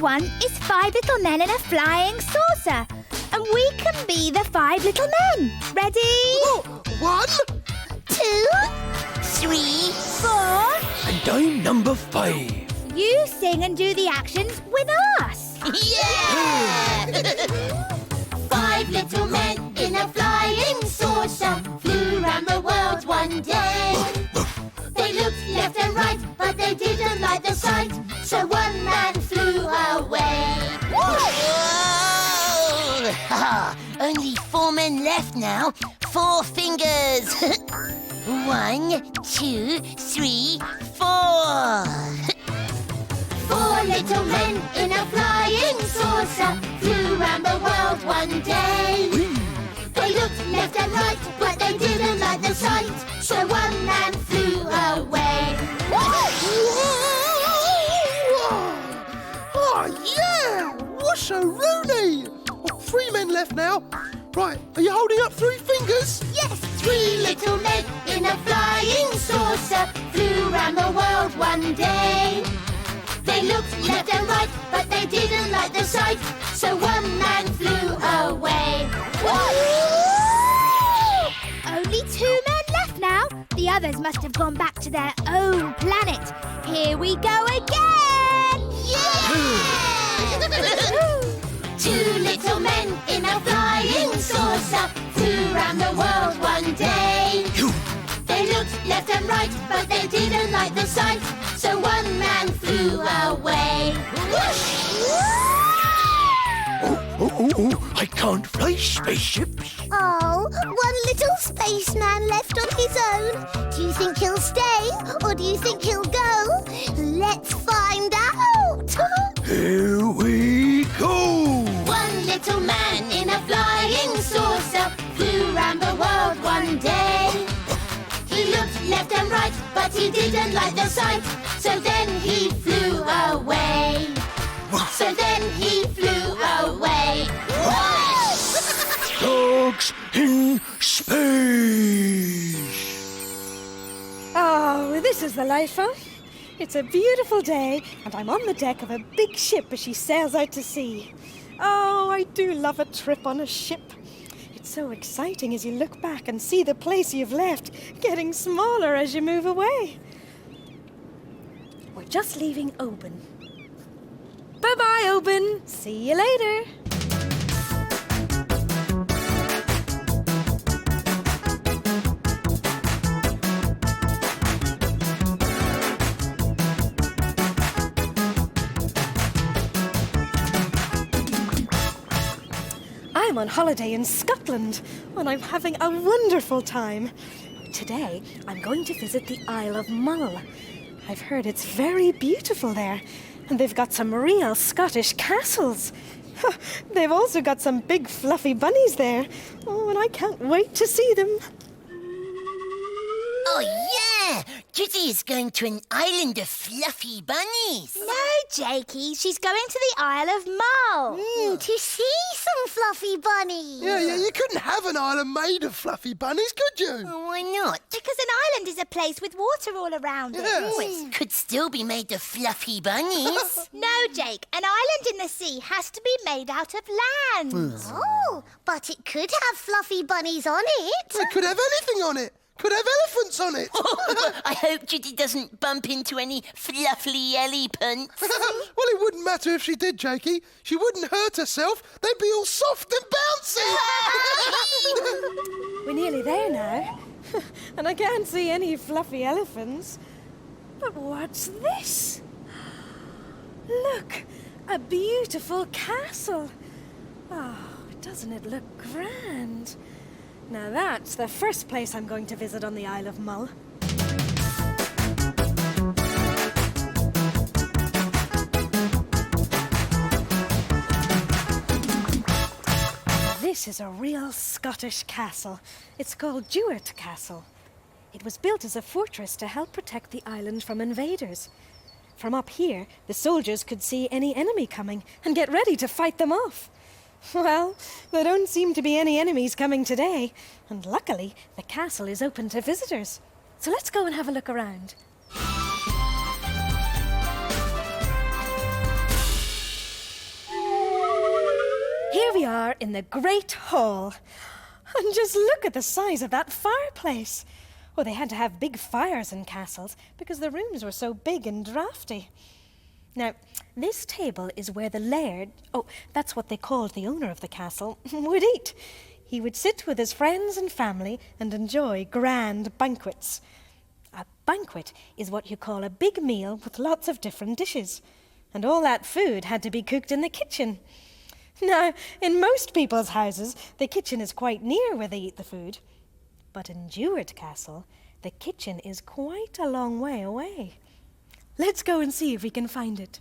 one is 5 little men in a flying saucer. And we can be the 5 little men. Ready? Oh, 1, 2, 3, 4. and I'm number 5. You sing and do the actions with us. Yeah! 5 little men in a flying saucer flew around the world one day. They looked left and right, but they didn't like the sight, so one man flew away. Whoa! Ha! Only 4 men left now. 4 fingers. 1, 2, 3, 4. 4 little men in a flying saucer flew around the world one day. They looked left and right, but they didn't like the sight, so one man flew away. Oh, yeah! Wash-a-rooney! 3 men left now. Right, are you holding up 3 fingers? Yes, 3 little men in a flying saucer flew around the world one day. They looked left and right, but they didn't like the sight, so one man flew away. Only 2 men left now. The others must have gone back to their own planet. Here we go again! Yeah! 2 little men in a flying saucer flew around the world one day. They looked left and right, but they didn't like the sight, so one man flew away. Oh, I can't fly spaceships. Oh, one little spaceman left on his own. Do you think he'll stay, or do you think he'll go? Let's find out. Here we go. One little man in a flying saucer flew around the world one day. He looked left and right, but he didn't like the sight, so then he flew away. So then he flew away. Dogs in space. Oh, this is the life, huh? It's a beautiful day, and I'm on the deck of a big ship as she sails out to sea. Oh, I do love a trip on a ship. It's so exciting as you look back and see the place you've left getting smaller as you move away. We're just leaving Oban. Bye-bye, Oban. See you later. I'm on holiday in Scotland, and I'm having a wonderful time. Today, I'm going to visit the Isle of Mull. I've heard it's very beautiful there, and they've got some real Scottish castles. They've also got some big fluffy bunnies there. Oh, and I can't wait to see them. Oh, yeah! Judy is going to an island of fluffy bunnies. No, Jakey, she's going to the Isle of Mull to see some fluffy bunnies. Yeah, you couldn't have an island made of fluffy bunnies, could you? Oh, why not? Because an island is a place with water all around it. Yes. Oh, it could still be made of fluffy bunnies. No, Jake, an island in the sea has to be made out of land. Oh, but it could have fluffy bunnies on it. It could have anything on it. Could have elephants on it. I hope Judy doesn't bump into any fluffy elephants. Well, it wouldn't matter if she did, Jakey. She wouldn't hurt herself. They'd be all soft and bouncy. We're nearly there now, and I can't see any fluffy elephants. But what's this? Look, a beautiful castle. Oh, doesn't it look grand? Now that's the first place I'm going to visit on the Isle of Mull. This is a real Scottish castle. It's called Duart Castle. It was built as a fortress to help protect the island from invaders. From up here, the soldiers could see any enemy coming and get ready to fight them off. Well, there don't seem to be any enemies coming today, and luckily the castle is open to visitors. So let's go and have a look around. in the Great Hall. And just look at the size of that fireplace. Oh, they had to have big fires in castles because the rooms were so big and drafty. Now, this table is where the laird, oh, that's what they called the owner of the castle, would eat. He would sit with his friends and family and enjoy grand banquets. A banquet is what you call a big meal with lots of different dishes. And all that food had to be cooked in the kitchen. Now, in most people's houses, the kitchen is quite near where they eat the food. But in Duart Castle, the kitchen is quite a long way away. Let's go and see if we can find it.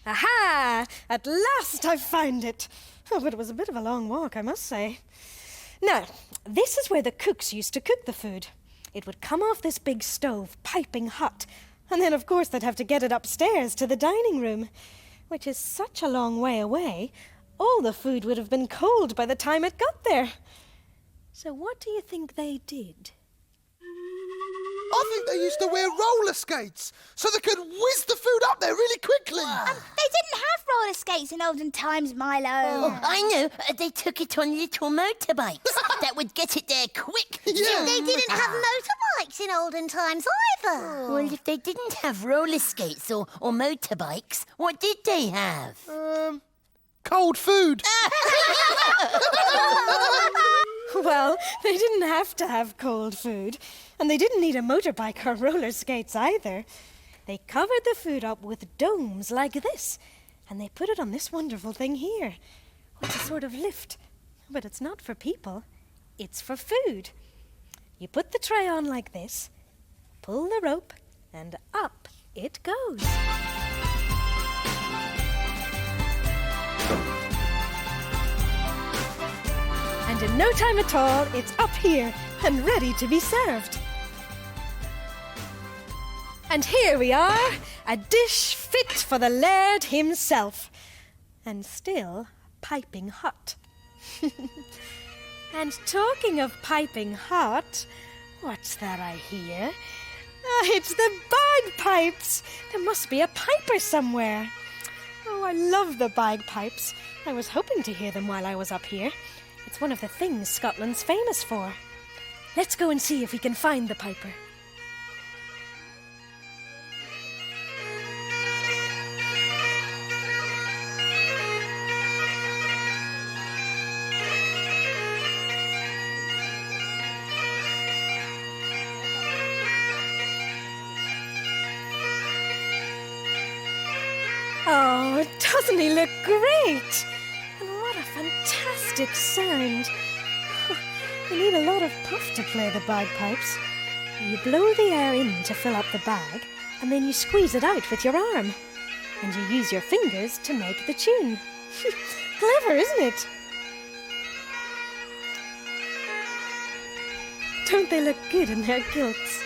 Aha! At last I've found it. Oh, but it was a bit of a long walk, I must say. Now, this is where the cooks used to cook the food. It would come off this big stove, piping hot, and then, of course, they'd have to get it upstairs to the dining room, which is such a long way away, all the food would have been cold by the time it got there. So what do you think they did? I think they used to wear roller skates so they could whiz the food up there really quickly. They didn't have roller skates in olden times, Milo. Oh, I know. They took it on little motorbikes that would get it there quick. Yeah. They didn't have motorbikes in olden times either. Well, if they didn't have roller skates or motorbikes, what did they have? Cold food. Well, they didn't have to have cold food, and they didn't need a motorbike or roller skates either. They covered the food up with domes like this, and they put it on this wonderful thing here. It's a sort of lift, but it's not for people, it's for food. You put the tray on like this, pull the rope, and up it goes. And in no time at all, it's up here and ready to be served. And here we are, a dish fit for the laird himself, and still piping hot. And talking of piping hot, what's that I hear? Ah, it's the bagpipes! There must be a piper somewhere. Oh, I love the bagpipes. I was hoping to hear them while I was up here. It's one of the things Scotland's famous for. Let's go and see if we can find the piper. Oh, doesn't he look great? And what a fantastic sound. You need a lot of puff to play the bagpipes. You blow the air in to fill up the bag, and then you squeeze it out with your arm. And you use your fingers to make the tune. Clever, isn't it? Don't they look good in their kilts?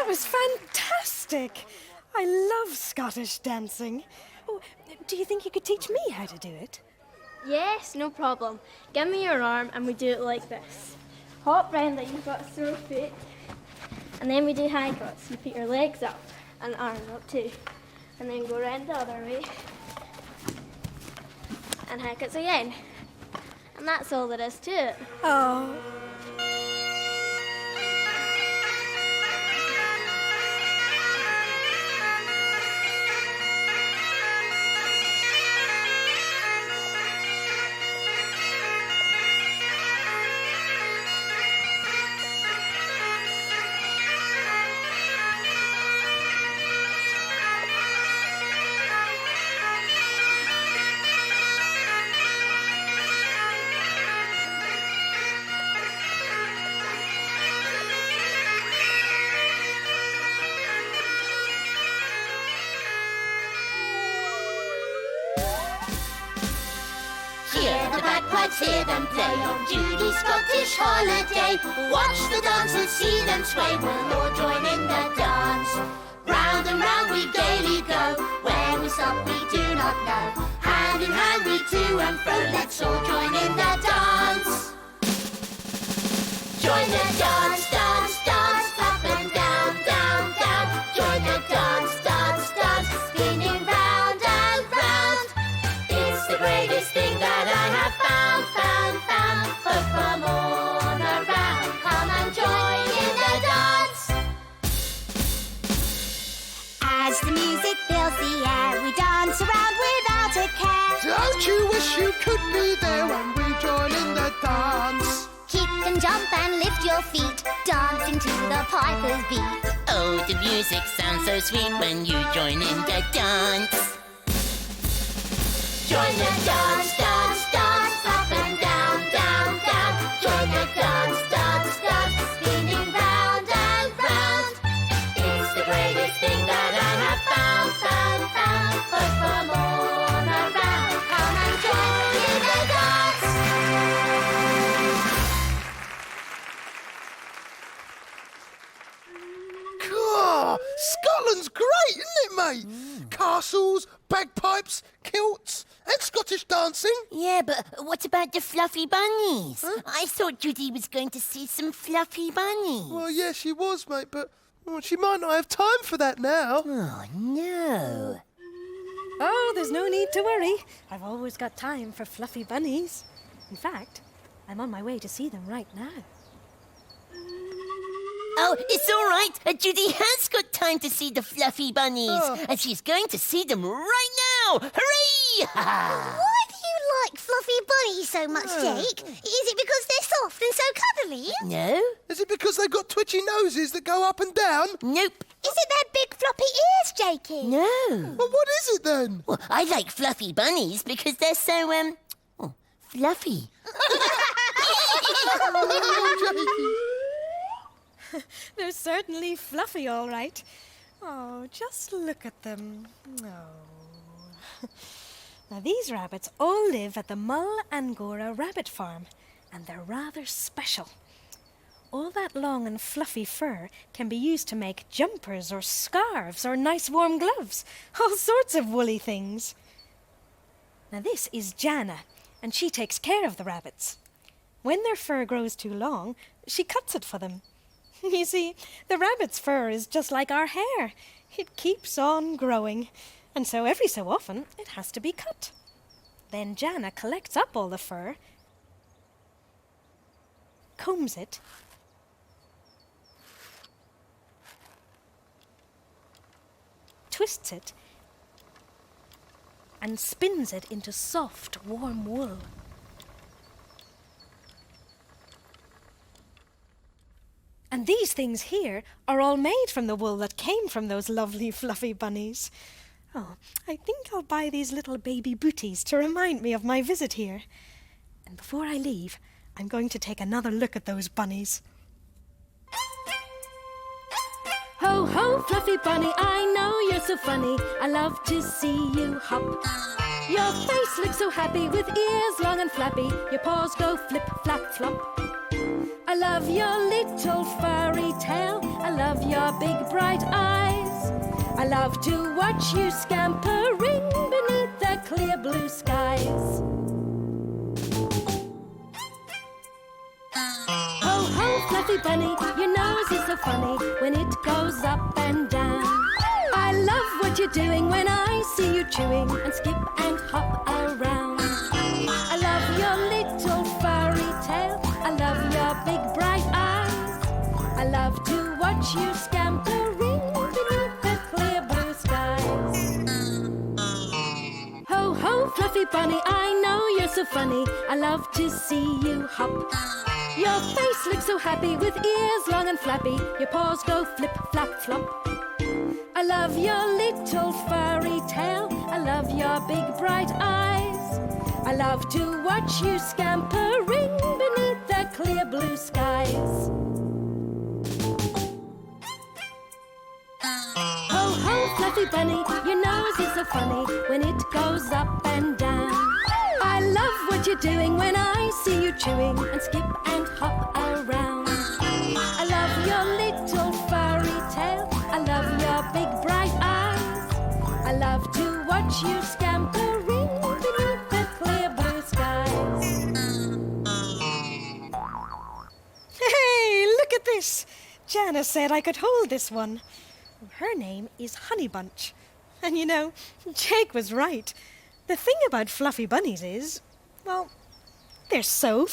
That was fantastic. I love Scottish dancing. Oh, do you think you could teach me how to do it? Yes, no problem. Give me your arm and we do it like this. Hop round like you've got a sore foot. And then we do high cuts. You put your legs up and arms up too. And then go round the other way. And high cuts again. And that's all there is to it. Oh. Hear the bagpipes, hear them play on Judy's Scottish holiday. Watch the dancers, see them sway, we'll all join in the dance. Round and round we gaily go, where we stop we do not know. Hand in hand we to and fro, let's all join in the dance. Join the dance, dance, dance, up and down, down, down. Join the dance, dance, dance, spinning round and round. It's the greatest thing that I have found, found, found. Folk from all around, come and join in the dance. As the music fills the air, we dance around without a care. Don't you wish you could be there when we join in the dance? Kick and jump and lift your feet, dancing to the piper's beat. Oh, the music sounds so sweet when you join in the dance. Join the dance, dance, dance, up and down, down, down. Join the dance, dance, dance, spinning round and round. It's the greatest thing that I have found, found, found. Folk from all around, come and join in the dance. God, Scotland's great, isn't it, mate? Castles, bagpipes, kilts, and Scottish dancing. Yeah, but what about the fluffy bunnies? I thought Judy was going to see some fluffy bunnies. Well, yeah, she was, mate, but she might not have time for that now. Oh, no. Oh, there's no need to worry. I've always got time for fluffy bunnies. In fact, I'm on my way to see them right now. Oh, it's all right. Judy has got time to see the fluffy bunnies. And she's going to see them right now. Hooray! Why do you like fluffy bunnies so much, Jake? Is it because they're soft and so cuddly? No? Is it because they've got twitchy noses that go up and down? Nope. Is it their big floppy ears, Jakey? No. Well, what is it then? Well, I like fluffy bunnies because they're so, fluffy. They're certainly fluffy, all right. Oh, just look at them. Oh. Now, these rabbits all live at the Mull Angora Rabbit Farm, and they're rather special. All that long and fluffy fur can be used to make jumpers or scarves or nice warm gloves, all sorts of woolly things. Now, this is Jana, and she takes care of the rabbits. When their fur grows too long, she cuts it for them. You see, the rabbit's fur is just like our hair. It keeps on growing, and so every so often it has to be cut. Then Jana collects up all the fur, combs it, twists it, and spins it into soft, warm wool. And these things here are all made from the wool that came from those lovely fluffy bunnies. Oh, I think I'll buy these little baby booties to remind me of my visit here. And before I leave, I'm going to take another look at those bunnies. Ho, ho, fluffy bunny, I know you're so funny. I love to see you hop. Your face looks so happy with ears long and flappy. Your paws go flip, flap, flop. I love your little furry tail I love your big bright eyes. I love to watch you scampering beneath the clear blue skies. Ho, ho, Fluffy Bunny, your nose is so funny when it goes up and down. I love what you're doing when I see you chewing and skip and hop around. I love your little furry tail. I love your big bright eyes. I love to watch you scampering beneath the clear blue skies. Ho, ho, Fluffy Bunny, I know you're so funny. I love to see you hop. Your face looks so happy with ears long and flappy. Your paws go flip, flap, flop. I love your little furry tail. I love your big bright eyes. I love to watch you scampering beneath the clear blue skies. Ho, ho, Fluffy Bunny, your nose is so funny when it goes up and down. I love what you're doing when I see you chewing and skip and hop around. I love your little furry tail. I love your big bright eyes. I love to watch you scampering beneath the clear blue skies. Hey, look at this! Jana said I could hold this one. Her name is Honey Bunch. And you know, Jake was right. The thing about fluffy bunnies is, well, they're so